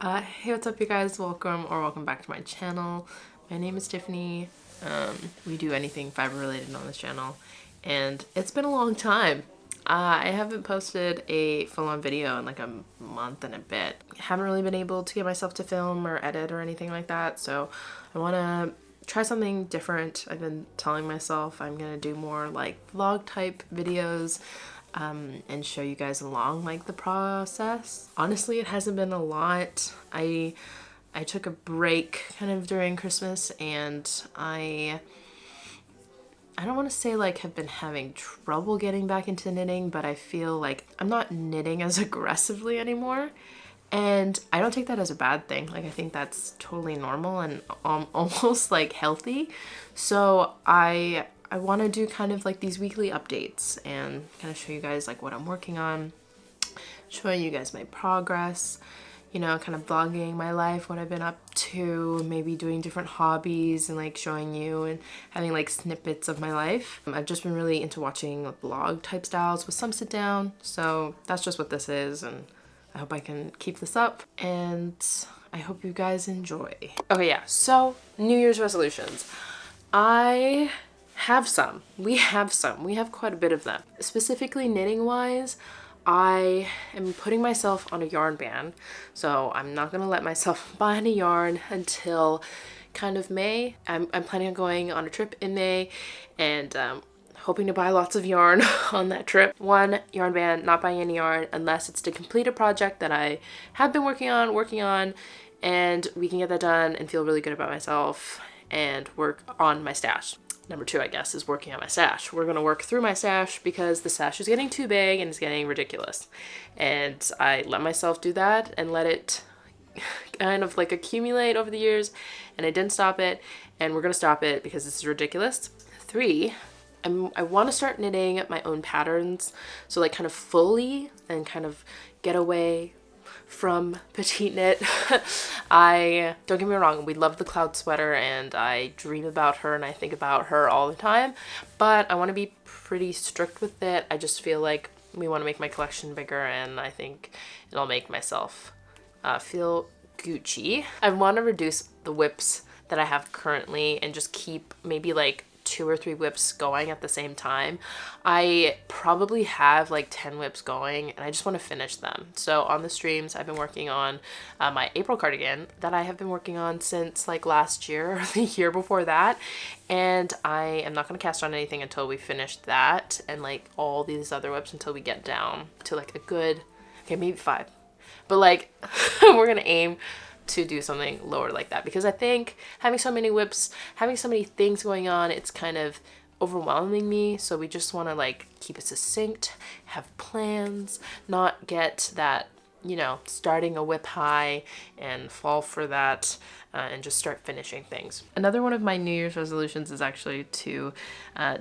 Hey, what's up you guys? Welcome back to my channel. My name is Tiffany. We do anything fiber related on this channel, and it's been a long time. I haven't posted a full-on video in like a month and a bit. Haven't really been able to get myself to film or edit or anything like that, so I want to try something different. I've been telling myself I'm gonna do more like vlog type videos, and show you guys along like the process. Honestly, it hasn't been a lot. I took a break kind of during Christmas, and I don't want to say like have been having trouble getting back into knitting, but I feel like I'm not knitting as aggressively anymore. And I don't take that as a bad thing. Like, I think that's totally normal and almost like healthy. So I want to do kind of like these weekly updates and kind of show you guys like what I'm working on, showing you guys my progress, you know, kind of vlogging my life, what I've been up to, maybe doing different hobbies and like showing you and having like snippets of my life. I've just been really into watching like, vlog type styles with some sit down. So that's just what this is, and I hope I can keep this up, and I hope you guys enjoy. Okay, yeah, so New Year's resolutions. I have some. We have quite a bit of them. Specifically knitting wise, I am putting myself on a yarn ban. So I'm not gonna let myself buy any yarn until kind of May. I'm planning on going on a trip in May, and hoping to buy lots of yarn on that trip. One, yarn ban, not buying any yarn unless it's to complete a project that I have been working on, and we can get that done and feel really good about myself and work on my stash. Number two, I guess, is working on my stash. We're gonna work through my stash because the stash is getting too big and it's getting ridiculous. And I let myself do that and let it kind of like accumulate over the years, and I didn't stop it, and we're gonna stop it because this is ridiculous. Three, I want to start knitting my own patterns, so like kind of fully and kind of get away from petite knit. Don't get me wrong, we love the cloud sweater and I dream about her and I think about her all the time, but I want to be pretty strict with it. I just feel like we want to make my collection bigger, and I think it'll make myself feel Gucci. I want to reduce the whips that I have currently and just keep maybe like 2 or 3 whips going at the same time. I probably have like 10 whips going, and I just want to finish them. So on the streams, I've been working on my April cardigan that I have been working on since like last year or the year before that, and I am not going to cast on anything until we finish that and like all these other whips until we get down to like a good, okay, maybe 5, but like we're gonna aim to do something lower like that, because I think having so many whips, having so many things going on, it's kind of overwhelming me. So we just want to like keep it succinct, have plans, not get that, you know, starting a whip high and fall for that, and just start finishing things. Another one of my New Year's resolutions is actually to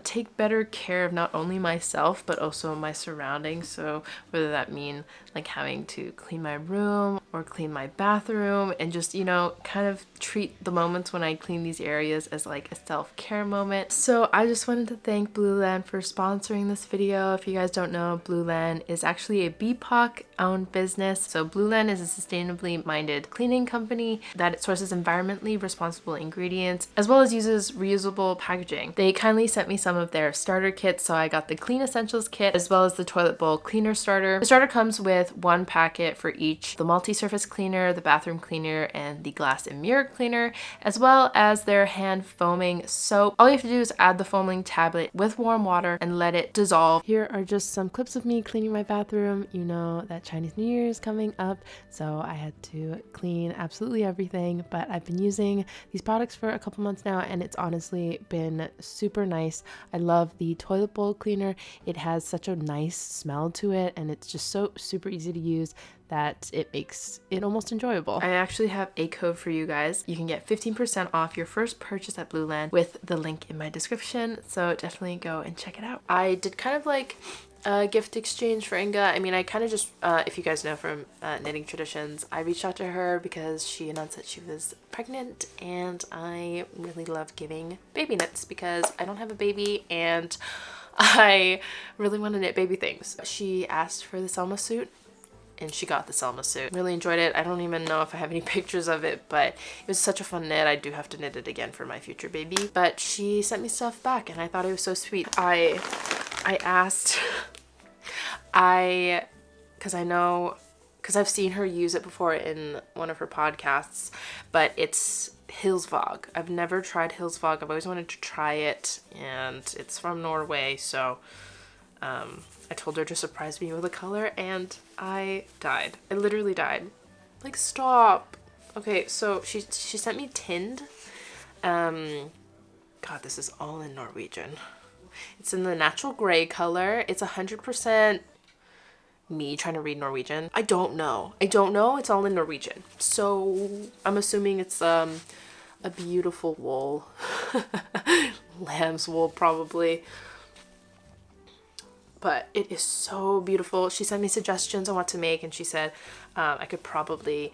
take better care of not only myself but also my surroundings. So whether that mean like having to clean my room or clean my bathroom, and just, you know, kind of treat the moments when I clean these areas as like a self-care moment. So I just wanted to thank Blueland for sponsoring this video. If you guys don't know, Blueland is actually a BIPOC owned business. So Blueland is a sustainably minded cleaning company that sources environmentally responsible ingredients as well as uses reusable packaging. They kindly sent me some of their starter kits, so I got the Clean Essentials kit as well as the toilet bowl cleaner starter. The starter comes with 1 packet for each: the multi-surface cleaner, the bathroom cleaner, and the glass and mirror cleaner, as well as their hand foaming soap. All you have to do is add the foaming tablet with warm water and let it dissolve. Here are just some clips of me cleaning my bathroom. You know that Chinese New Year is coming up, so I had to clean absolutely everything, but I've been using these products for a couple months now, and it's honestly been super nice. I love the toilet bowl cleaner. It has such a nice smell to it, and it's just so super easy to use that it makes it almost enjoyable. I actually have a code for you guys. You can get 15% off your first purchase at Blueland with the link in my description, so definitely go and check it out. I did kind of like a gift exchange for Inga. I mean, I kind of just, if you guys know from Knitting Traditions, I reached out to her because she announced that she was pregnant, and I really love giving baby knits because I don't have a baby and I really want to knit baby things. She asked for the Selma suit, and she got the Selma suit. Really enjoyed it. I don't even know if I have any pictures of it, but it was such a fun knit. I do have to knit it again for my future baby. But she sent me stuff back and I thought it was so sweet. I asked, because I've seen her use it before in one of her podcasts, but it's Hilsvåg. I've never tried Hilsvåg. I've always wanted to try it, and it's from Norway, so I told her to surprise me with a color, and I died. I literally died. Like, stop. Okay, so she sent me tinned. God, this is all in Norwegian. It's in the natural gray color. It's 100% me trying to read Norwegian. I don't know. It's all in Norwegian. So I'm assuming it's a beautiful wool. Lamb's wool, probably. But it is so beautiful. She sent me suggestions on what to make, and she said I could probably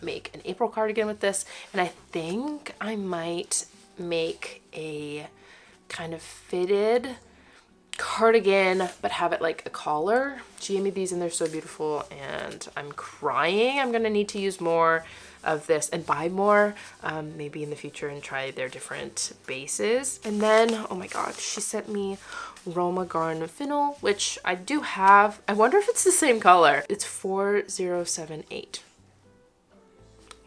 make an April cardigan with this. And I think I might make a kind of fitted cardigan, but have it like a collar. She gave me these and they're so beautiful, and I'm crying. I'm gonna need to use more of this and buy more maybe in the future and try their different bases. And then, oh my god, she sent me Roma Garn Finnel, which I do have. I wonder if it's the same color. It's 4078.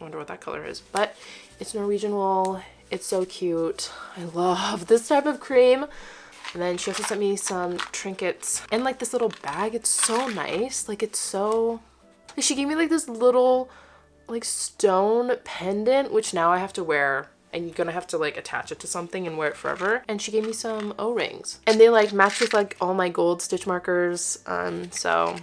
I wonder what that color is, but it's Norwegian wool. It's so cute. I love this type of cream. And then she also sent me some trinkets and like this little bag. It's so nice. Like, it's so, she gave me like this little like stone pendant, which now I have to wear, and you're gonna have to like attach it to something and wear it forever. And she gave me some O-rings, and they like match with like all my gold stitch markers. So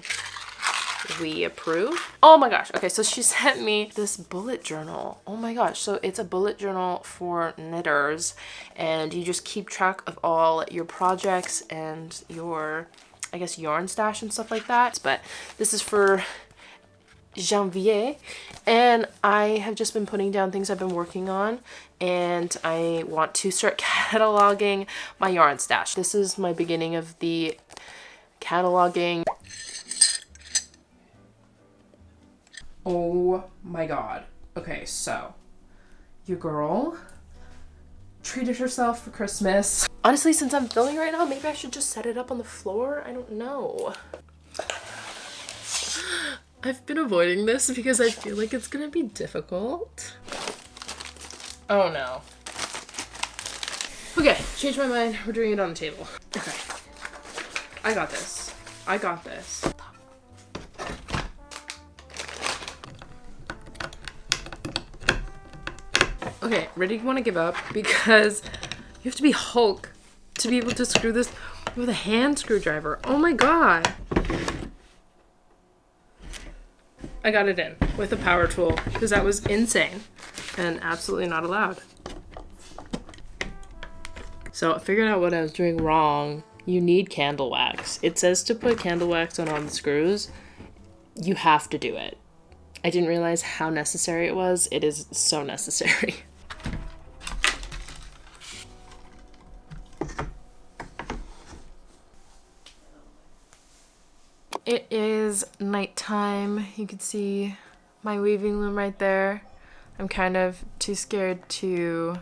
we approve. Oh my gosh. Okay, so she sent me this bullet journal. Oh my gosh. So it's a bullet journal for knitters, and you just keep track of all your projects and your, I guess, yarn stash and stuff like that. But this is for Janvier, and I have just been putting down things I've been working on, and I want to start cataloging my yarn stash. This is my beginning of the cataloging. Oh my god. Okay, so your girl treated herself for Christmas. Honestly, since I'm filming right now, maybe I should just set it up on the floor. I don't know. I've been avoiding this because I feel like it's gonna be difficult. Oh no. Okay, changed my mind. We're doing it on the table. Okay. I got this. I got this. Okay, ready to want to give up because you have to be Hulk to be able to screw this with a hand screwdriver. Oh my god. I got it in with a power tool because that was insane and absolutely not allowed. So I figured out what I was doing wrong. You need candle wax. It says to put candle wax on all the screws. You have to do it. I didn't realize how necessary it was. It is so necessary. It is nighttime. You can see my weaving loom right there. I'm kind of too scared to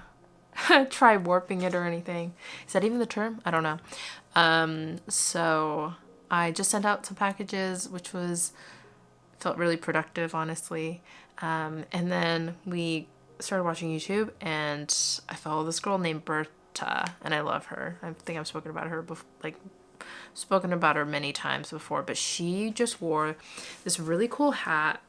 try warping it or anything. Is that even the term? I don't know. So I just sent out some packages, which felt really productive, honestly. And then we started watching YouTube, and I follow this girl named Berta, and I love her. I think I've spoken about her before, spoken about her many times before, but she just wore this really cool hat.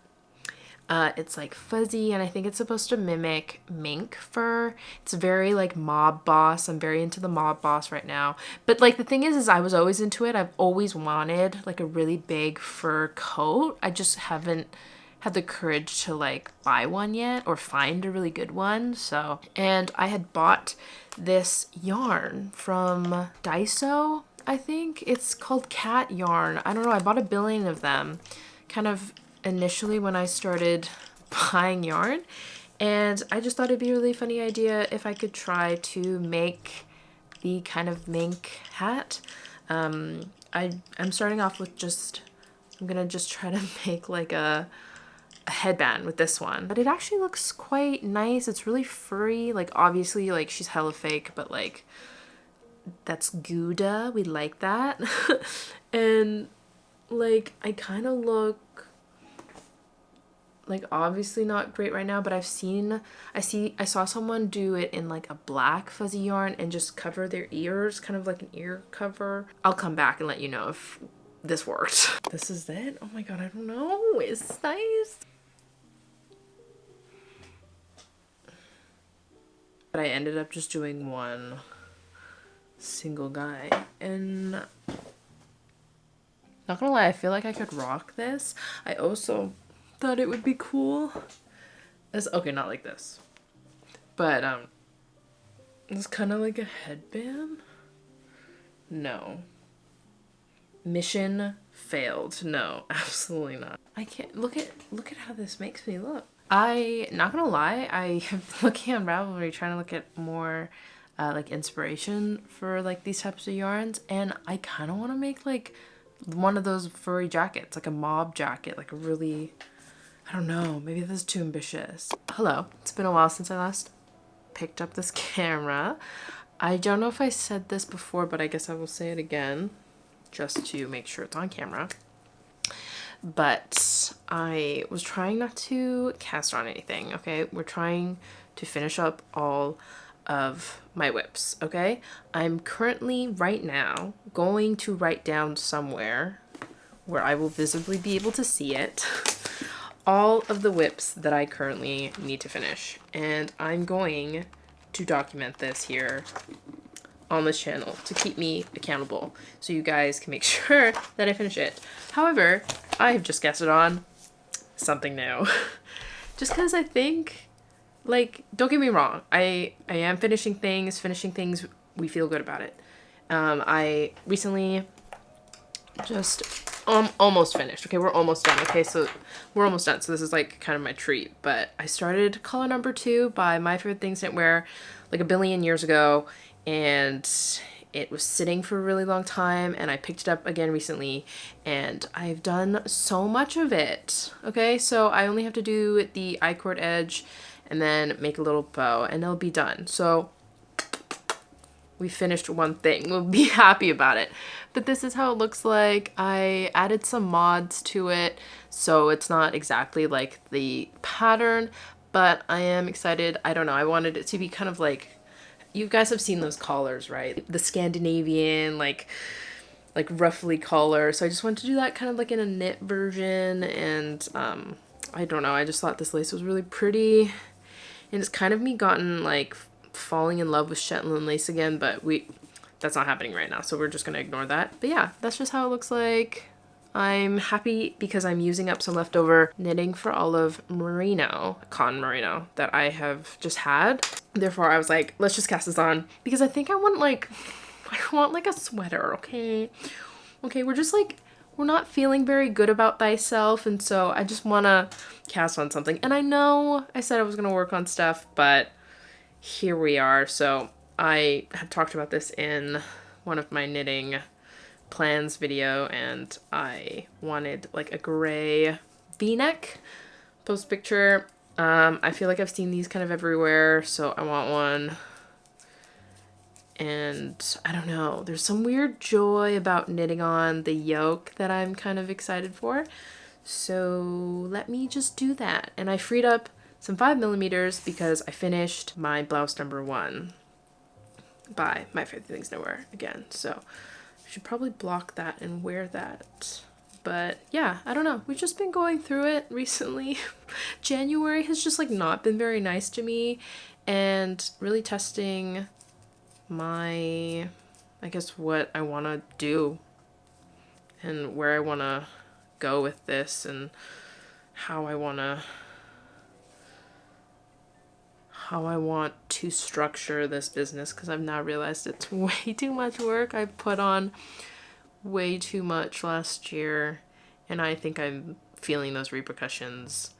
It's like fuzzy, and I think it's supposed to mimic mink fur. It's very like mob boss. I'm very into the mob boss right now. But like the thing is I was always into it. I've always wanted like a really big fur coat. I just haven't had the courage to like buy one yet or find a really good one. So, and I had bought this yarn from Daiso. I think it's called cat yarn. I don't know. I bought a billion of them kind of initially when I started buying yarn, and I just thought it'd be a really funny idea if I could try to make the kind of mink hat. I'm starting off with just I'm gonna just try to make like a headband with this one, but it actually looks quite nice. It's really furry. Like obviously like she's hella fake, but like that's Gouda, we like that. And like I kind of look like obviously not great right now, but I saw someone do it in like a black fuzzy yarn and just cover their ears, kind of like an ear cover. I'll come back and let you know if this worked. This is it. Oh my god, I don't know. It's nice. But I ended up just doing one single guy, and not gonna lie, I feel like I could rock this. I also thought it would be cool as, okay, not like this, but it's kind of like a headband. No, mission failed. No, absolutely not. I can't look at how this makes me look. Not gonna lie, I have been looking on Ravelry trying to look at more like inspiration for like these types of yarns, and I kind of want to make like one of those furry jackets, like a mob jacket, like a really, I don't know, maybe this is too ambitious. Hello, it's been a while since I last picked up this camera. I don't know if I said this before, but I guess I will say it again just to make sure it's on camera. But I was trying not to cast on anything, okay? We're trying to finish up all of my whips, okay? I'm currently, right now, going to write down somewhere where I will visibly be able to see it, all of the whips that I currently need to finish. And I'm going to document this here on this channel to keep me accountable so you guys can make sure that I finish it. However, I have just guessed it on something new. Just because I think, like, don't get me wrong, I am finishing things, we feel good about it. I recently just almost finished. Okay, we're almost done. Okay, so we're almost done. So this is like kind of my treat. But I started color number 2 by My Favorite Things Knitwear like a billion years ago, and it was sitting for a really long time, and I picked it up again recently, and I've done so much of it. Okay, so I only have to do the I-cord edge and then make a little bow, and it'll be done. So we finished one thing. We'll be happy about it. But this is how it looks like. I added some mods to it, so it's not exactly like the pattern, but I am excited. I don't know, I wanted it to be kind of like, you guys have seen those collars, right? The Scandinavian, like roughly collar. So I just wanted to do that kind of like in a knit version, and I don't know, I just thought this lace was really pretty, and it's kind of me gotten like falling in love with Shetland lace again, but that's not happening right now, so we're just gonna ignore that. But yeah, that's just how it looks like. I'm happy because I'm using up some leftover knitting for all of merino, cotton merino, that I have just had. Therefore, I was like, let's just cast this on, because I think I want like a sweater, okay? Okay, we're just like, we're not feeling very good about thyself, and so I just wanna cast on something. And I know I said I was gonna work on stuff, but here we are. So I had talked about this in one of my knitting plans video, and I wanted like a gray v-neck post picture. I feel like I've seen these kind of everywhere, so I want one. And I don't know, there's some weird joy about knitting on the yoke that I'm kind of excited for. So let me just do that. And I freed up some 5mm because I finished my blouse number 1 by My Favorite Things Knitwear again. So I should probably block that and wear that. But yeah, I don't know. We've just been going through it recently. January has just like not been very nice to me, and really testing my, I guess, what I want to do and where I want to go with this, and how I want to structure this business, because I've now realized it's way too much work. I put on way too much last year, and I think I'm feeling those repercussions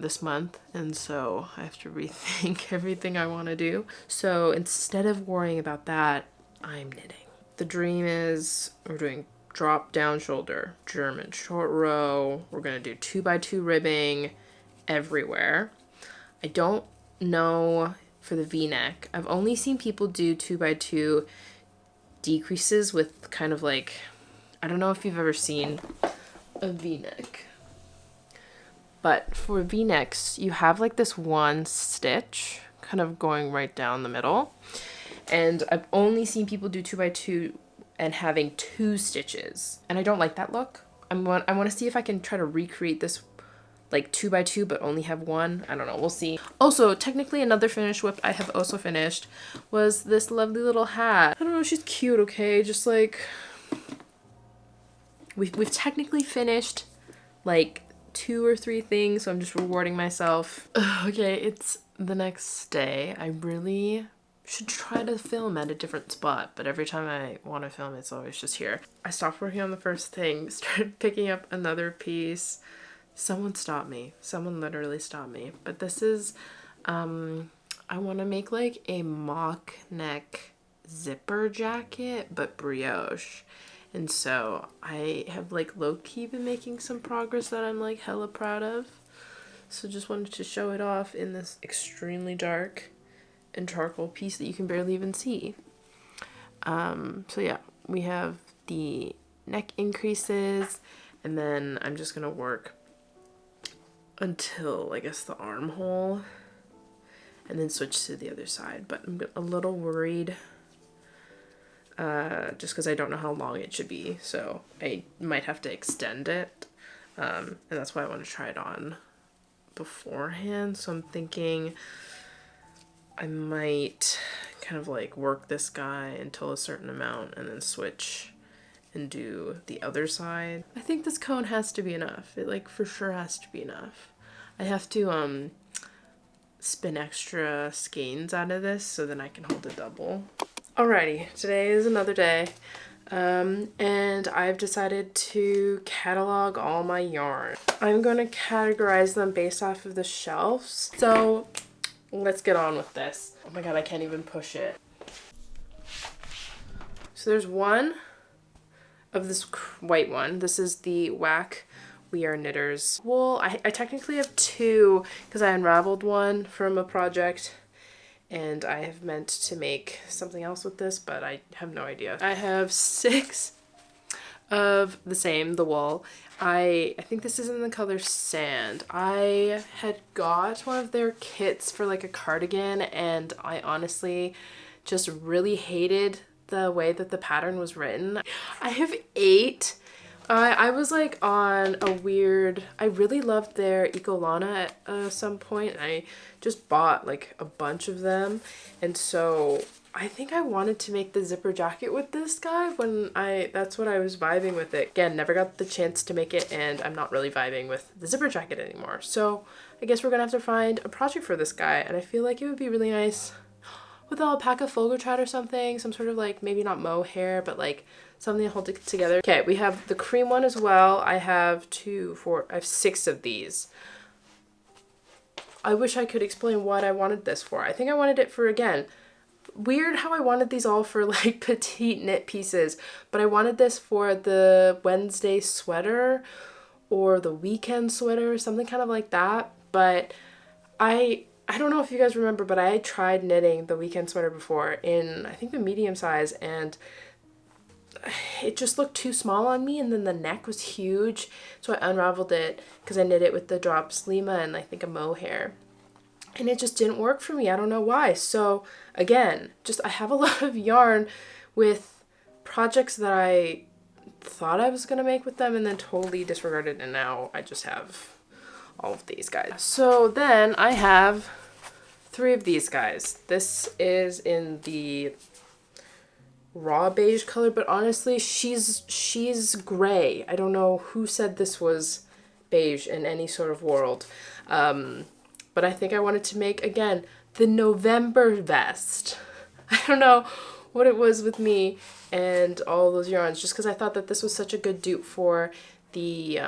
this month, and so I have to rethink everything I want to do. So instead of worrying about that, I'm knitting. The dream is we're doing drop down shoulder, German short row. We're gonna do 2x2 ribbing everywhere. I don't know for the v-neck. I've only seen people do 2x2 decreases with kind of like, I don't know if you've ever seen a v-neck, but for v-necks you have like this one stitch kind of going right down the middle, and I've only seen people do 2x2 and having 2 stitches, and I don't like that look. I want to see if I can try to recreate this like 2x2 but only have 1. I don't know, we'll see. Also, technically another finished whip I have also finished was this lovely little hat. I don't know, she's cute, okay? Just like we've technically finished like 2 or 3 things, so I'm just rewarding myself. Okay, it's the next day. I really should try to film at a different spot, but every time I want to film, it's always just here. I stopped working on the first thing, started picking up another piece. Someone stopped me. Someone literally stopped me. But this is, I want to make like a mock neck zipper jacket, but brioche. And so I have like low-key been making some progress that I'm like hella proud of. So just wanted to show it off in this extremely dark and charcoal piece that you can barely even see. So yeah, we have the neck increases, and then I'm just gonna work until I guess the armhole and then switch to the other side. But I'm a little worried just because I don't know how long it should be, so I might have to extend it, and that's why I want to try it on beforehand. So I'm thinking I might kind of like work this guy until a certain amount and then switch and do the other side. I think this cone has to be enough. It like for sure has to be enough. I have to spin extra skeins out of this so then I can hold it double. Alrighty, today is another day, and I've decided to catalog all my yarn. I'm going to categorize them based off of the shelves, so let's get on with this. Oh my god, I can't even push it. So there's one of this white one. This is the Whack We Are Knitters wool. I technically have 2 because I unraveled one from a project, and I have meant to make something else with this, but I have no idea. I have 6 of the same, the wool. I think this is in the color Sand. I had got one of their kits for like a cardigan, and I honestly just really hated the way that the pattern was written. I have 8. I was like on a weird, I really loved their Ecolana at some point. I just bought like a bunch of them, and so I think I wanted to make the zipper jacket with this guy when that's what I was vibing with it. Again, never got the chance to make it, and I'm not really vibing with the zipper jacket anymore. So I guess we're gonna have to find a project for this guy, and I feel like it would be really nice with an alpaca Folgertrad or something, some sort of like, maybe not mohair, but like something to hold it together. Okay, we have the cream one as well. I have 6 of these. I wish I could explain what I wanted this for. I think I wanted it for, again, weird how I wanted these all for like petite knit pieces, but I wanted this for the Wednesday sweater or the weekend sweater, something kind of like that. But I don't know if you guys remember, but I tried knitting the weekend sweater before in, I think, the medium size, and it just looked too small on me, and then the neck was huge, so I unraveled it because I knit it with the drops Lima and I think a mohair, and it just didn't work for me. I don't know why. So again, just I have a lot of yarn with projects that I thought I was gonna make with them and then totally disregarded, and now I just have all of these guys. So then I have 3 of these guys. This is in the raw beige color, but honestly she's gray. I don't know who said this was beige in any sort of world, but I think I wanted to make, again, the November vest. I don't know what it was with me and all those yarns, just because I thought that this was such a good dupe for the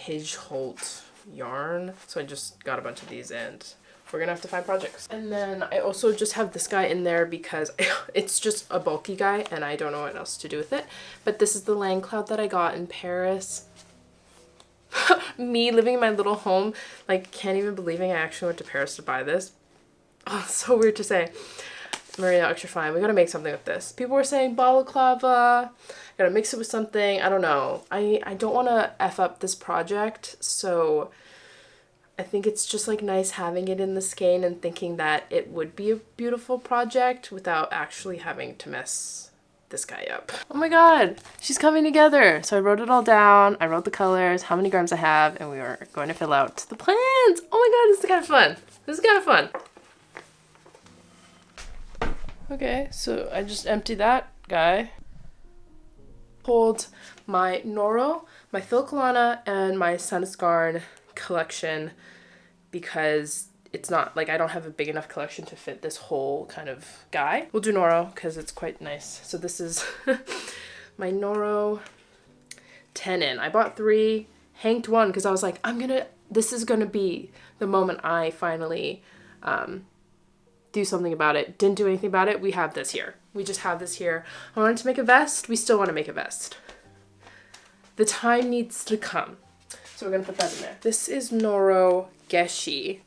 Hidge Holt yarn, so I just got a bunch of these and we're gonna have to find projects. And then I also just have this guy in there because it's just a bulky guy and I don't know what else to do with it. But this is the land cloud that I got in Paris. Me living in my little home, like, can't even believing I actually went to Paris to buy this. Oh, it's so weird to say. Merino extra fine. We gotta make something with this. People were saying balaclava. Gotta mix it with something. I don't know. I don't want to F up this project, so I think it's just like nice having it in the skein and thinking that it would be a beautiful project without actually having to mess this guy up. Oh my god, she's coming together. So I wrote it all down. I wrote the colors, how many grams I have, and we were going to fill out the plans. Oh my god, this is kind of fun. This is kind of fun. Okay, so I just emptied that guy. Hold my Noro, my Filcolana, and my Sunscarn collection because it's not like I don't have a big enough collection to fit this whole kind of guy. We'll do Noro because it's quite nice. So this is my Noro tenon. I bought 3, hanked 1 because I was like, this is gonna be the moment I finally do something about it. Didn't do anything about it. We have this here. We just have this here. I wanted to make a vest. We still want to make a vest. The time needs to come. So we're gonna put that in there. This is Noro Geshi.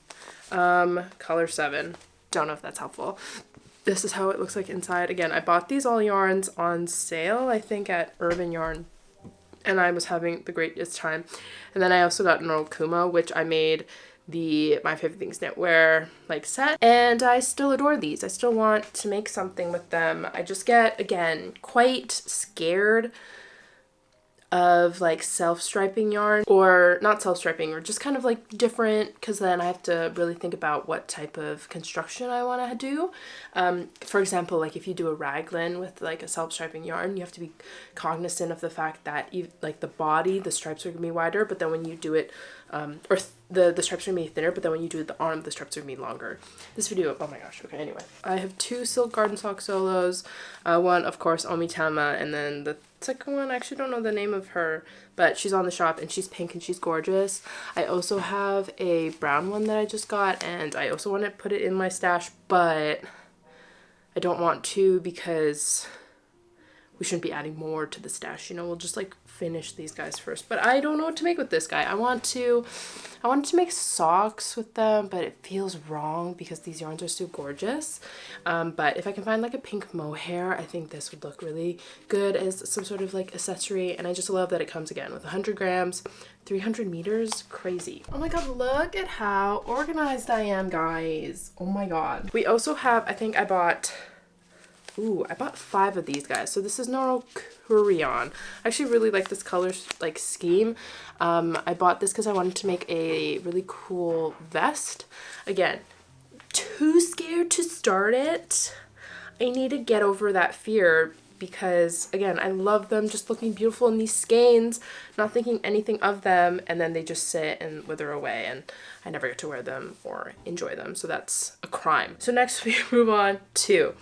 Color 7. Don't know if that's helpful. This is how it looks like inside. Again, I bought these all yarns on sale, I think at Urban Yarn, and I was having the greatest time. And then I also got Noro Kuma, which I made the My Favorite Things Knitwear like set, and I still adore these. I still want to make something with them. I just get, again, quite scared of like self-striping yarn, or not self-striping, or just kind of like different, because then I have to really think about what type of construction I want to do. For example, like if you do a raglan with like a self-striping yarn, you have to be cognizant of the fact that like the body, the stripes are gonna be wider, but then when you do it, the stripes are gonna be thinner, but then when you do the arm, the stripes are gonna be longer. This video, oh my gosh, okay, anyway. I have 2 Silk Garden Sock solos, one of course Omitama, and then the second one, I actually don't know the name of her, but she's on the shop and she's pink and she's gorgeous. I also have a brown one that I just got, and I also want to put it in my stash, but I don't want to because we shouldn't be adding more to the stash, you know. We'll just like finish these guys first. But I don't know what to make with this guy. I wanted to make socks with them, but it feels wrong because these yarns are so gorgeous. But if I can find like a pink mohair, I think this would look really good as some sort of like accessory. And I just love that it comes again with 100 grams, 300 meters, crazy. Oh my god, look at how organized I am, guys. Oh my god. We also have, I think I bought 5 of these guys. So this is Noro Kurion. I actually really like this color like scheme. I bought this because I wanted to make a really cool vest. Again, too scared to start it. I need to get over that fear because, again, I love them just looking beautiful in these skeins, not thinking anything of them, and then they just sit and wither away, and I never get to wear them or enjoy them. So that's a crime. So next we move on to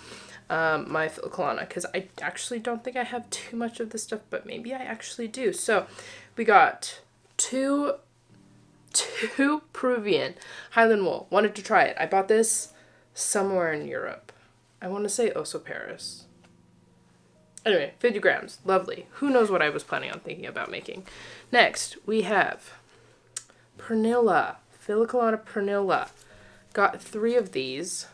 my Filcolana, because I actually don't think I have too much of this stuff, but maybe I actually do. So we got two Peruvian Highland wool. Wanted to try it. I bought this somewhere in Europe. I want to say also Paris. Anyway, 50 grams. Lovely. Who knows what I was planning on thinking about making. Next, we have Pernilla. Filcolana Pernilla. Got 3 of these.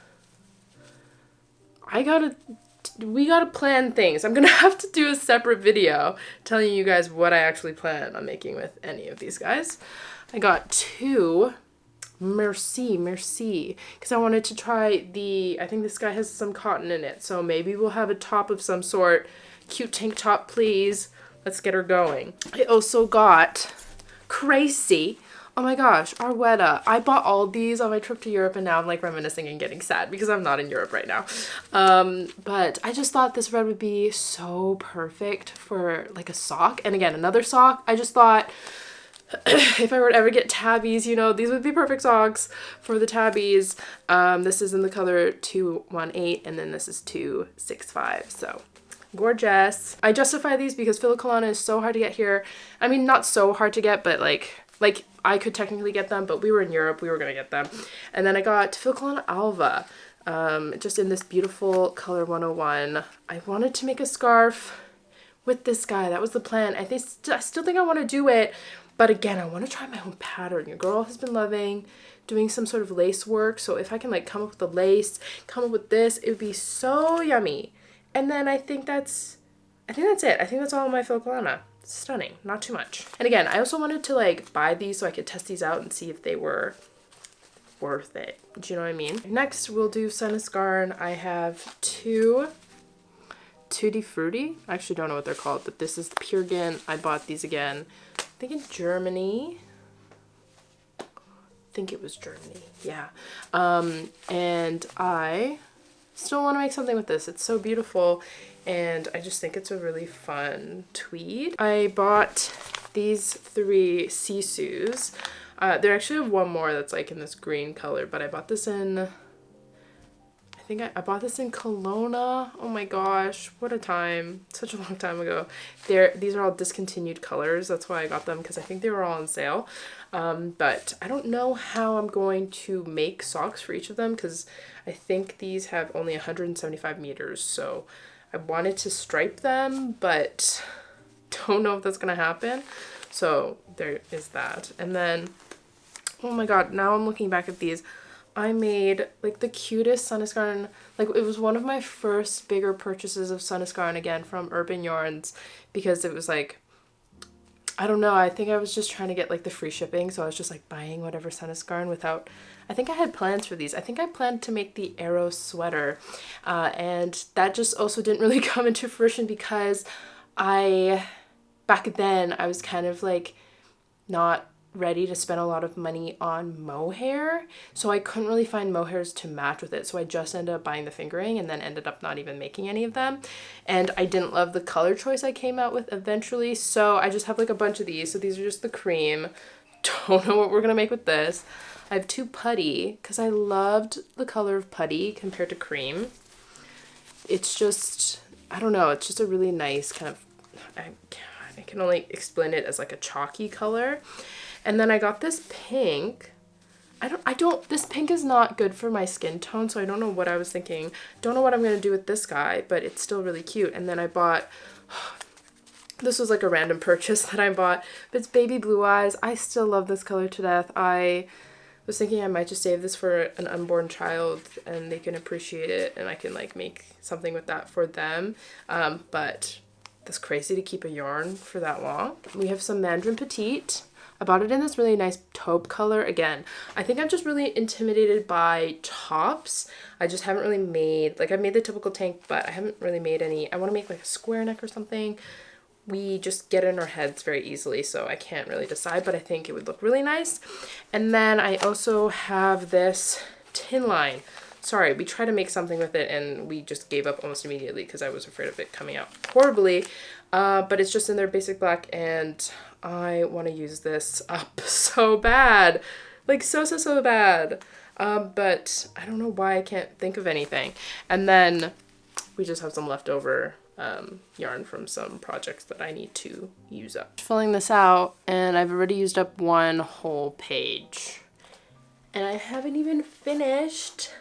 We gotta plan things. I'm gonna have to do a separate video telling you guys what I actually plan on making with any of these guys. I got 2 Merci, because I wanted to try I think this guy has some cotton in it, so maybe we'll have a top of some sort. Cute tank top, please. Let's get her going. I also got Crazy. Oh my gosh, Arwetta. I bought all these on my trip to Europe, and now I'm like reminiscing and getting sad because I'm not in Europe right now. But I just thought this red would be so perfect for like a sock. And again, another sock. I just thought if I were to ever get tabbies, you know, these would be perfect socks for the tabbies. This is in the color 218, and then this is 265. So Gorgeous. I justify these because Filicolana is so hard to get here. I mean, not so hard to get, but like I could technically get them, but we were in Europe, we were gonna get them. And then I got Filicolana Alva, just in this beautiful color 101. I wanted to make a scarf with this guy. That was the plan. I still think I want to do it, but again, I want to try my own pattern. Your girl has been loving doing some sort of lace work, so if I can like come up with the lace, come up with this, it would be so yummy. And then I think that's it. I think that's all of my Filicolana. Stunning, not too much. And again, I also wanted to like buy these so I could test these out and see if they were worth it. Do you know what I mean? Next, we'll do Sunnisgarn. I have two Tutti Frutti. I actually don't know what they're called, but this is the Pure Gin. I bought these again, I think in Germany. I think it was Germany, yeah. And I still want to make something with this. It's so beautiful, and I just think it's a really fun tweed. I bought these 3 Sisus. There actually have one more that's like in this green color, but I bought this in, I think I bought this in Kelowna. Oh my gosh, what a time. Such a long time ago. These are all discontinued colors. That's why I got them, because I think they were all on sale. But I don't know how I'm going to make socks for each of them, because I think these have only 175 meters. So I wanted to stripe them, but don't know if that's going to happen. So there is that. And then, oh my god, now I'm looking back at these. I made like the cutest Sunnisgarn, like it was one of my first bigger purchases of Sunnisgarn, again from Urban Yarns, because it was like, I don't know, I think I was just trying to get like the free shipping, so I was just like buying whatever Sunnisgarn without, I think I had plans for these. I think I planned to make the Arrow sweater, and that just also didn't really come into fruition because back then I was kind of like not ready to spend a lot of money on mohair, so I couldn't really find mohairs to match with it, so I just ended up buying the fingering and then ended up not even making any of them. And I didn't love the color choice I came out with eventually, so I just have like a bunch of these. So these are just the cream. Don't know what we're gonna make with this. I have 2 putty because I loved the color of putty compared to cream. It's just, I don't know, it's just a really nice kind of, I can only explain it as like a chalky color. And then I got this pink. This pink is not good for my skin tone, so I don't know what I was thinking. Don't know what I'm going to do with this guy, but it's still really cute. And then I bought, this was like a random purchase that I bought, but it's Baby Blue Eyes. I still love this color to death. I was thinking I might just save this for an unborn child and they can appreciate it and I can like make something with that for them. But that's crazy to keep a yarn for that long. We have some Mandarin Petite. I bought it in this really nice taupe color. Again, I think I'm just really intimidated by tops. I just haven't really made, like I've made the typical tank, but I haven't really made any. I want to make like a square neck or something. We just get in our heads very easily, so I can't really decide, but I think it would look really nice. And then I also have this tin line. Sorry, we tried to make something with it and we just gave up almost immediately because I was afraid of it coming out horribly. But it's just in their basic black and I want to use this up so bad. Like so bad. But I don't know why I can't think of anything. And then we just have some leftover yarn from some projects that I need to use up. Filling this out and I've already used up one whole page. And I haven't even finished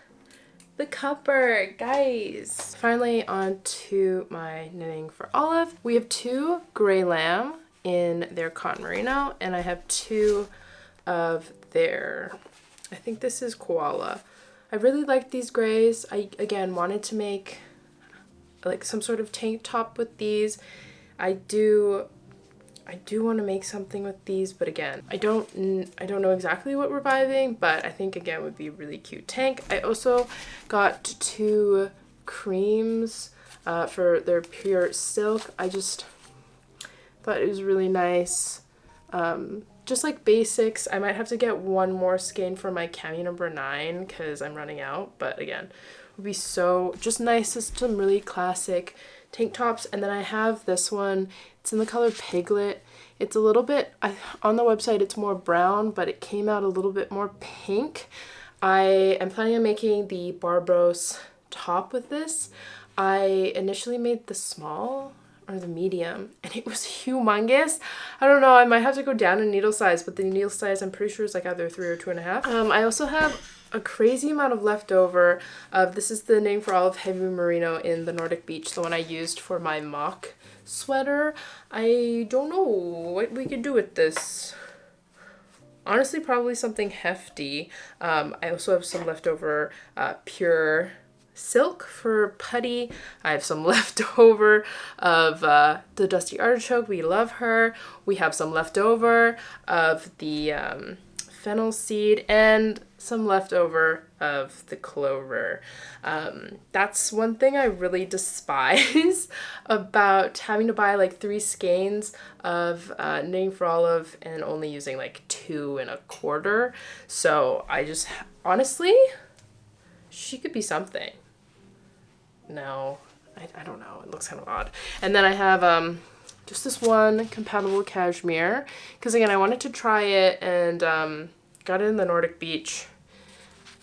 the cover, guys. Finally on to my knitting for Olive. We have 2 gray lamb in their cotton merino and I have 2 of their, I think this is koala. I really like these grays. I again wanted to make like some sort of tank top with these. I do want to make something with these, but again, I don't know exactly what we're vibing, but I think again would be a really cute tank. I also got 2 creams for their pure silk. I just thought it was really nice. Just like basics. I might have to get one more skein for my cami number 9 because I'm running out, but again, would be so just nice. Just some really classic tank tops. And then I have this one. It's in the color Piglet. It's a little bit, on the website it's more brown, but it came out a little bit more pink. I am planning on making the Barbaros top with this. I initially made the small or the medium and it was humongous. I don't know, I might have to go down in needle size, but the needle size I'm pretty sure is like either 3 or 2.5. I also have a crazy amount of leftover of, this is the Knitting for Olive Heavy Merino in the Nordic Beach, the one I used for my mock sweater. I don't know what we could do with this. Honestly, probably something hefty. I also have some leftover pure silk for putty. I have some leftover of the Dusty Artichoke. We love her. We have some leftover of the fennel seed and some leftover of the clover. That's one thing I really despise about having to buy like 3 skeins of Knitting for Olive and only using like 2.25. So I just, honestly, she could be something. No, I don't know. It looks kind of odd. And then I have just this one compatible cashmere because again I wanted to try it and got it in the Nordic Beach,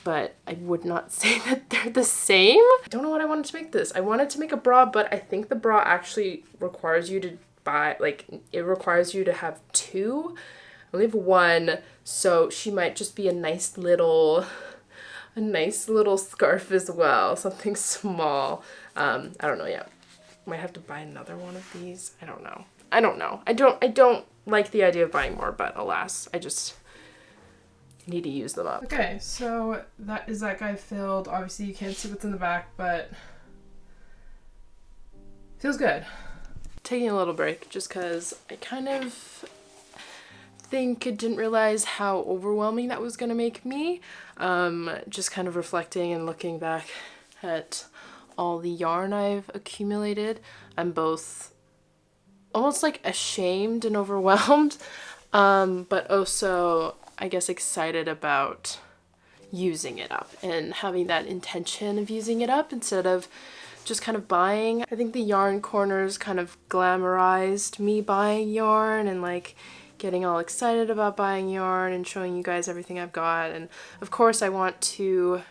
but I would not say that they're the same. I don't know what I wanted to make this. I wanted to make a bra, but I think the bra actually requires you to buy, like, it requires you to have 2. I only have 1, so she might just be a nice little scarf as well, something small. I don't know yet. Might have to buy another one of these. I don't know. I don't like the idea of buying more, but alas, I just need to use them up. Okay, so that is that guy filled. Obviously you can't see what's in the back, but feels good. Taking a little break just because I kind of didn't realize how overwhelming that was gonna make me. Just kind of reflecting and looking back at all the yarn I've accumulated. I'm both almost like ashamed and overwhelmed, but also I guess excited about using it up and having that intention of using it up instead of just kind of buying. I think the yarn corners kind of glamorized me buying yarn and like getting all excited about buying yarn and showing you guys everything I've got. And of course I want to,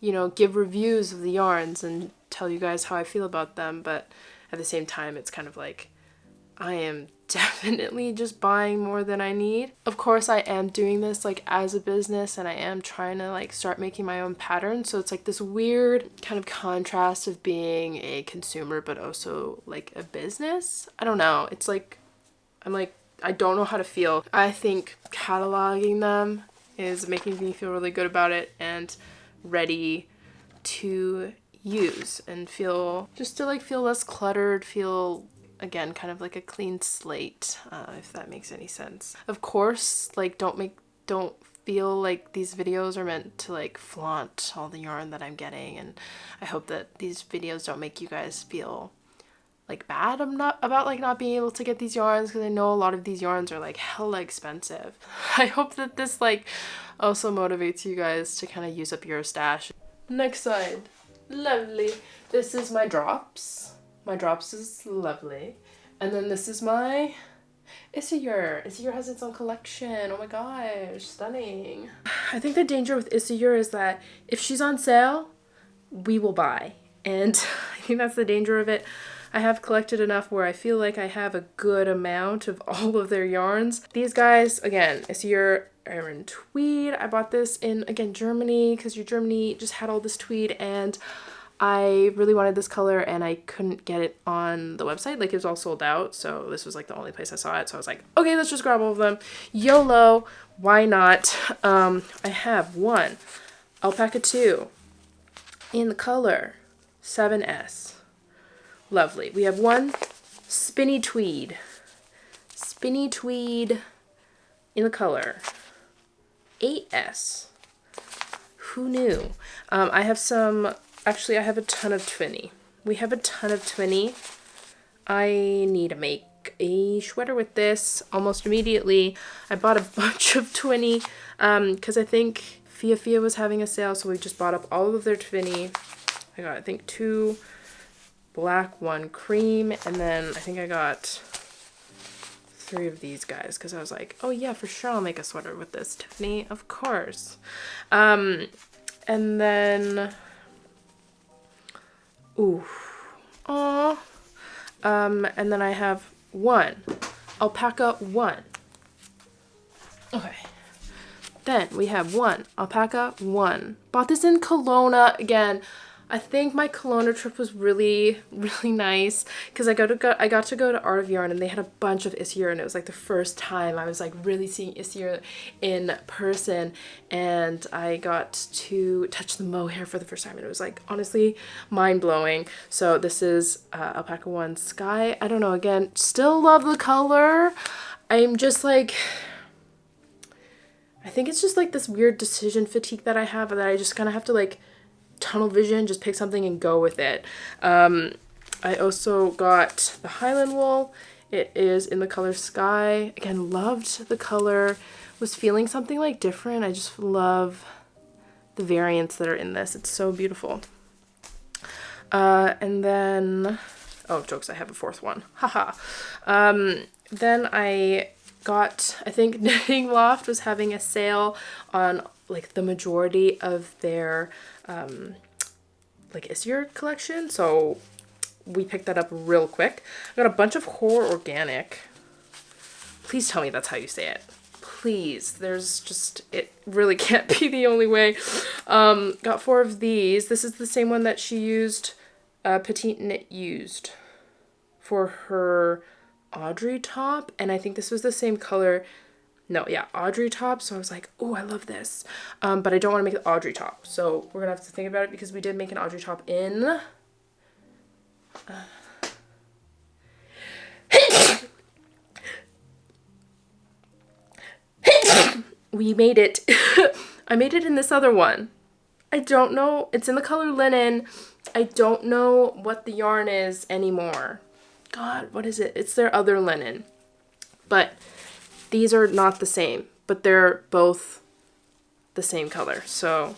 you know, give reviews of the yarns and tell you guys how I feel about them, but at the same time it's kind of like I am definitely just buying more than I need. Of course I am doing this like as a business and I am trying to like start making my own patterns, so it's like this weird kind of contrast of being a consumer but also like a business. I don't know, it's like I'm like I don't know how to feel. I think cataloging them is making me feel really good about it and ready to use and feel, just to like feel less cluttered, feel again kind of like a clean slate, if that makes any sense. Of course, like don't feel like these videos are meant to like flaunt all the yarn that I'm getting, and I hope that these videos don't make you guys feel like bad about like not being able to get these yarns, because I know a lot of these yarns are like hella expensive. I hope that this like also motivates you guys to kind of use up your stash. Next side, lovely. This is my drops. My drops is lovely. And then this is my Isayur. Isayur has its own collection. Oh my gosh, stunning. I think the danger with Isayur is that if she's on sale, we will buy. And I think that's the danger of it. I have collected enough where I feel like I have a good amount of all of their yarns. These guys, again, Isayur Aran tweed. I bought this in, again, Germany, because Germany just had all this tweed, and I really wanted this color and I couldn't get it on the website. Like, it was all sold out, so this was like the only place I saw it. So I was like, okay, let's just grab all of them. YOLO, why not? I have one alpaca 2 in the color 7S. Lovely. We have one spinny tweed in the color 8S. Who knew? I have some, actually I have a ton of twinny. We have a ton of twinny. I need to make a sweater with this almost immediately. I bought a bunch of twinny because I think Fia was having a sale, so we just bought up all of their twinny. I got, I think, 2 black, 1 cream, and then I think I got 3 of these guys because I was like, oh yeah, for sure I'll make a sweater with this, Tiffany, of course. And then, Ooh. Aw. And then I have 1. Alpaca 1. Okay. Then we have 1. Alpaca 1. Bought this in Kelowna again. I think my Kelowna trip was really, really nice because I got to go to Art of Yarn and they had a bunch of Issy and it was like the first time I was like really seeing Issy in person, and I got to touch the mohair for the first time and it was like honestly mind-blowing. So this is Alpaca 1 Sky. I don't know, again, still love the color. I'm just like, I think it's just like this weird decision fatigue that I have, that I just kind of have to like tunnel vision, just pick something and go with it. I also got the Highland wool. It is in the color Sky. Again, loved the color. Was feeling something like different. I just love the variants that are in this. It's so beautiful. And then, oh jokes, I have a 4th one. Haha. Then I got, I think Knitting Loft was having a sale on like the majority of their like Issy collection, so we picked that up real quick. I got a bunch of Horror Organic. Please tell me that's how you say it. Please. There's just, it really can't be the only way. Got 4 of these. This is the same one that she used, Petite Knit used for her Audrey top, and I think this was the same color. No, yeah, Audrey top. So I was like, oh, I love this. But I don't want to make an Audrey top. So we're going to have to think about it because we did make an Audrey top in... we made it. I made it in this other one. I don't know. It's in the color Linen. I don't know what the yarn is anymore. God, what is it? It's their other linen. But... these are not the same, but they're both the same color. So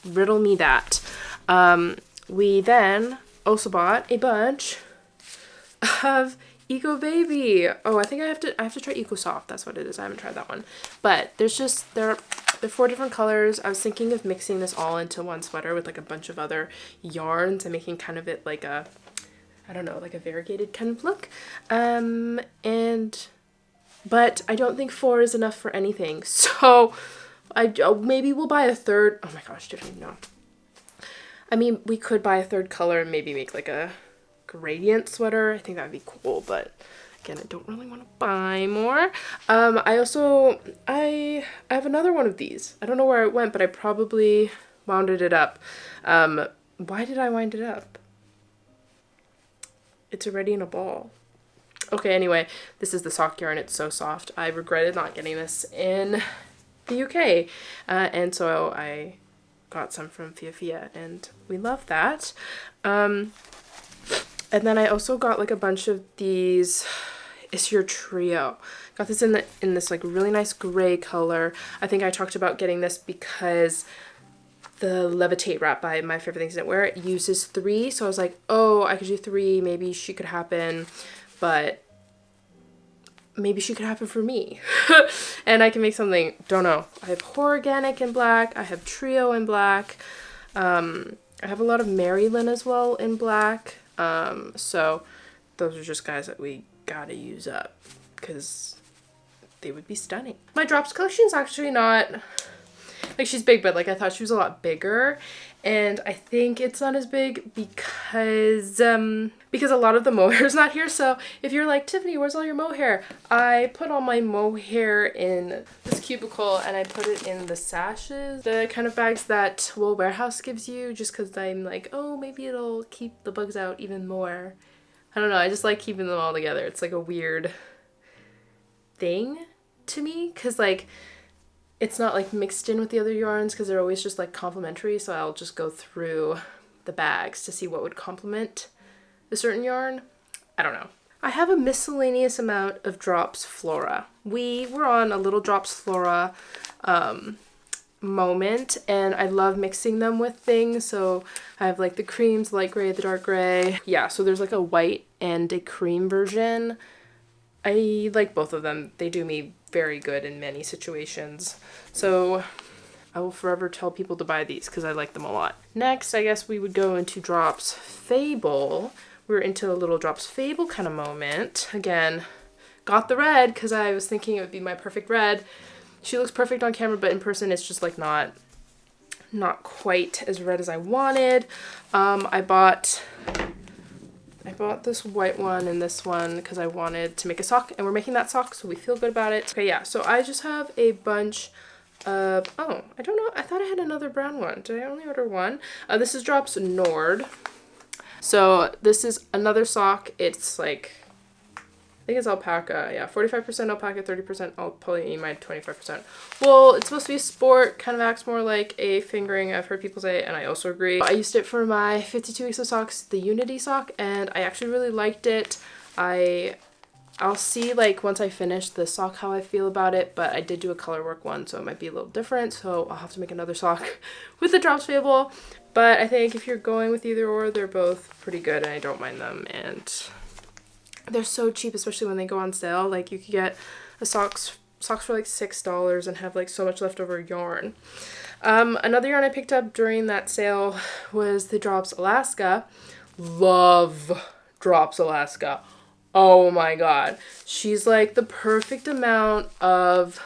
riddle me that. We then also bought a bunch of Eco Baby. Oh, I think I have to try Eco Soft. That's what it is. I haven't tried that one. But there's just, they're 4 different colors. I was thinking of mixing this all into one sweater with like a bunch of other yarns and making kind of it like a, I don't know, like a variegated kind of look. But I don't think 4 is enough for anything. So maybe we'll buy a 3rd. Oh my gosh, Tiffany, no. I mean, we could buy a 3rd color and maybe make like a gradient sweater. I think that would be cool. But again, I don't really want to buy more. I have another one of these. I don't know where it went, but I probably wounded it up. Why did I wind it up? It's already in a ball. Okay, anyway, this is the sock yarn. It's so soft. I regretted not getting this in the UK. And so I got some from Fia, and we love that. And then I also got like a bunch of these Issy Trio. Got this in this like really nice gray color. I think I talked about getting this because the Levitate wrap by My Favorite Things Knitwear, it uses 3. So I was like, oh, I could do 3. Maybe she could happen. But maybe she could happen for me. And I can make something, don't know. I have Organic in black. I have Trio in black. I have a lot of Maryland as well in black. So those are just guys that we gotta use up because they would be stunning. My drops collection is actually not, like, she's big, but like I thought she was a lot bigger. And I think it's not as big because a lot of the mohair is not here. So if you're like, Tiffany, where's all your mohair? I put all my mohair in this cubicle and I put it in the sashes, the kind of bags that Wool Warehouse gives you, just because I'm like, oh, maybe it'll keep the bugs out even more. I don't know. I just like keeping them all together. It's like a weird thing to me because like, it's not like mixed in with the other yarns because they're always just like complementary. So I'll just go through the bags to see what would complement a certain yarn. I don't know. I have a miscellaneous amount of Drops Flora. We were on a little Drops Flora moment and I love mixing them with things. So I have like the creams, light gray, the dark gray. Yeah, so there's like a white and a cream version. I like both of them. They do me very good in many situations. So I will forever tell people to buy these because I like them a lot. Next, I guess we would go into Drops Fable. We're into a little Drops Fable kind of moment. Again, got the red because I was thinking it would be my perfect red. She looks perfect on camera, but in person it's just like not quite as red as I wanted. I bought this white one and this one because I wanted to make a sock, and we're making that sock, so we feel good about it. Okay, yeah, so I just have a bunch of, oh, I don't know, I thought I had another brown one. Did I only order one? This is Drops Nord. So this is another sock. It's like, I think it's alpaca. Yeah, 45% alpaca, 30% polyamide, 25%. Well, it's supposed to be a sport, kind of acts more like a fingering, I've heard people say, and I also agree. I used it for my 52 weeks of socks, the Unity sock, and I actually really liked it. I'll see like once I finish the sock how I feel about it, but I did do a color work one, so it might be a little different, so I'll have to make another sock with the Drops Fable. But I think if you're going with either or, they're both pretty good and I don't mind them, and they're so cheap, especially when they go on sale. Like, you could get a socks for like $6 and have like so much leftover yarn. Another yarn I picked up during that sale was the Drops Alaska. Love Drops Alaska. Oh my god. She's like the perfect amount of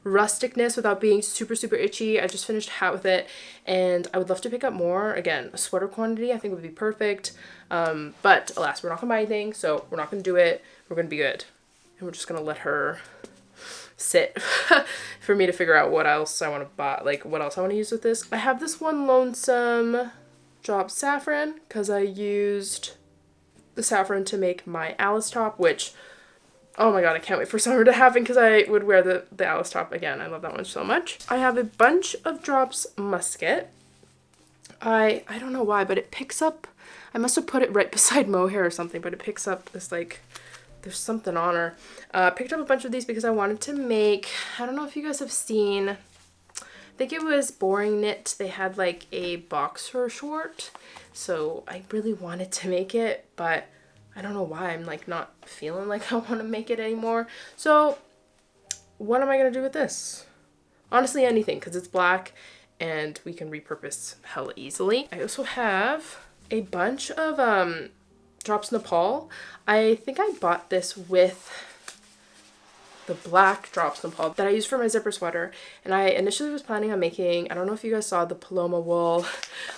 rusticness without being super itchy. I just finished a hat with it and I would love to pick up more. Again, a sweater quantity I think would be perfect. But alas, we're not gonna buy anything, so we're not gonna do it. We're gonna be good. And we're just gonna let her sit for me to figure out what else I want to buy, like what else I want to use with this. I have this one Lonesome Drops Saffron because I used the saffron to make my Alice top, which, oh my god, I can't wait for summer to happen because I would wear the Alice top again. I love that one so much. I have a bunch of Drops Musket. I don't know why, but it picks up, I must have put it right beside mohair or something, but it picks up this like, there's something on her. Picked up a bunch of these because I wanted to make, I don't know if you guys have seen, I think it was Boring Knit. They had like a boxer short, so I really wanted to make it, but I don't know why I'm like not feeling like I want to make it anymore. So what am I going to do with this? Honestly, anything, because it's black and we can repurpose hella easily. I also have a bunch of Drops Nepal. I think I bought this with the black Drops Nepal that I used for my zipper sweater, and I initially was planning on making, I don't know if you guys saw the Paloma wool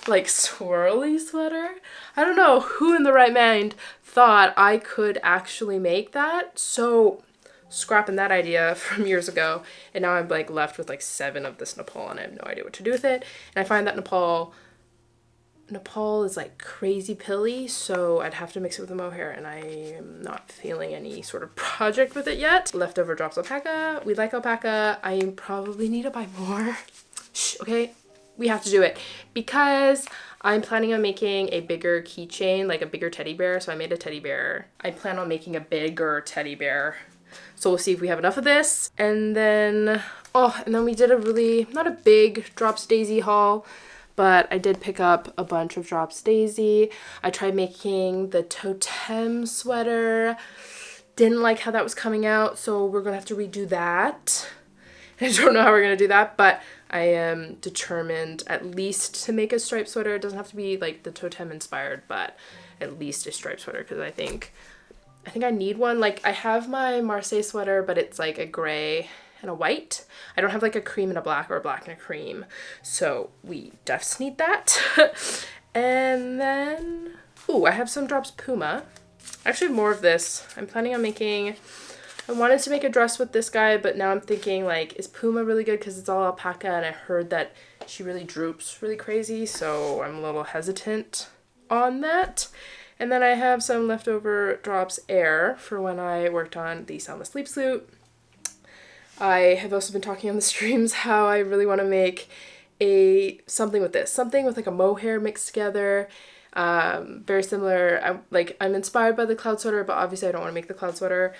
like swirly sweater. I don't know who in the right mind thought I could actually make that, so scrapping that idea from years ago, and now I'm like left with like 7 of this Nepal and I have no idea what to do with it. And I find that Nepal is like crazy pilly, so I'd have to mix it with the mohair, and I am not feeling any sort of project with it yet. Leftover Drops Alpaca. We like alpaca. I probably need to buy more. Shh, okay? We have to do it because I'm planning on making a bigger keychain, like a bigger teddy bear. So I made a teddy bear. I plan on making a bigger teddy bear. So we'll see if we have enough of this. And then, oh, and then we did a really, not a big Drops Daisy haul, but I did pick up a bunch of Drops Daisy. I tried making the Totem sweater. Didn't like how that was coming out, so we're gonna have to redo that. I don't know how we're gonna do that, but I am determined at least to make a striped sweater. It doesn't have to be like the Totem inspired, but at least a striped sweater, because I think I need one. Like, I have my Marseille sweater, but it's like a gray and a white. I don't have like a cream and a black or a black and a cream, so we definitely need that. And then, ooh, I have some Drops Puma. Actually, more of this. I'm planning on making, I wanted to make a dress with this guy, but now I'm thinking, like, is Puma really good because it's all alpaca, and I heard that she really droops really crazy, so I'm a little hesitant on that. And then I have some leftover Drops Air for when I worked on the Selma sleep suit. I have also been talking on the streams how I really want to make something with this, something with like a mohair mixed together. Very similar. I'm inspired by the cloud sweater, but obviously I don't want to make the cloud sweater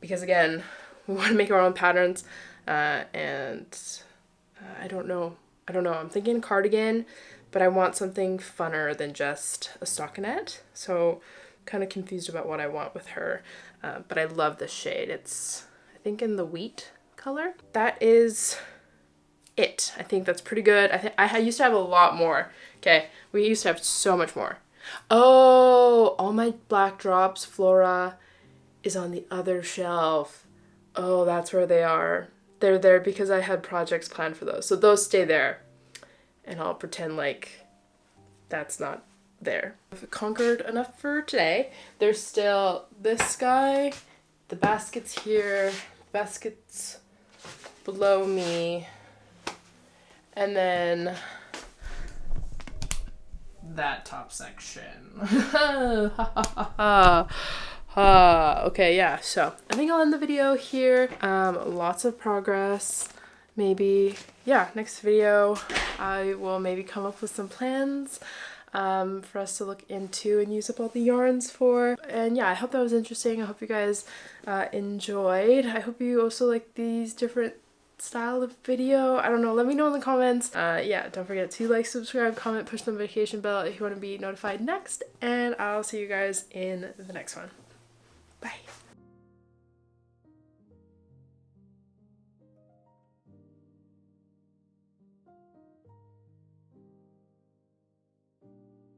because again, we want to make our own patterns, and I don't know. I'm thinking cardigan, but I want something funner than just a stockinette. So kind of confused about what I want with her, but I love this shade. It's, I think, in the wheat color. That is it. I think that's pretty good. I used to have a lot more. Okay, we used to have so much more. Oh, all my black drops Flora is on the other shelf. Oh, that's where they are. They're there because I had projects planned for those. So those stay there. And I'll pretend like that's not there. I've conquered enough for today. There's still this guy, the baskets here, baskets below me, and then that top section. Okay, yeah, so I think I'll end the video here. Lots of progress. Maybe, yeah, next video I will maybe come up with some plans for us to look into and use up all the yarns for. And yeah, I hope that was interesting. I hope you guys enjoyed. I hope you also like these different style of video. I don't know, let me know in the comments. Yeah, don't forget to like, subscribe, comment, push the notification bell if you want to be notified next, and I'll see you guys in the next one. Bye.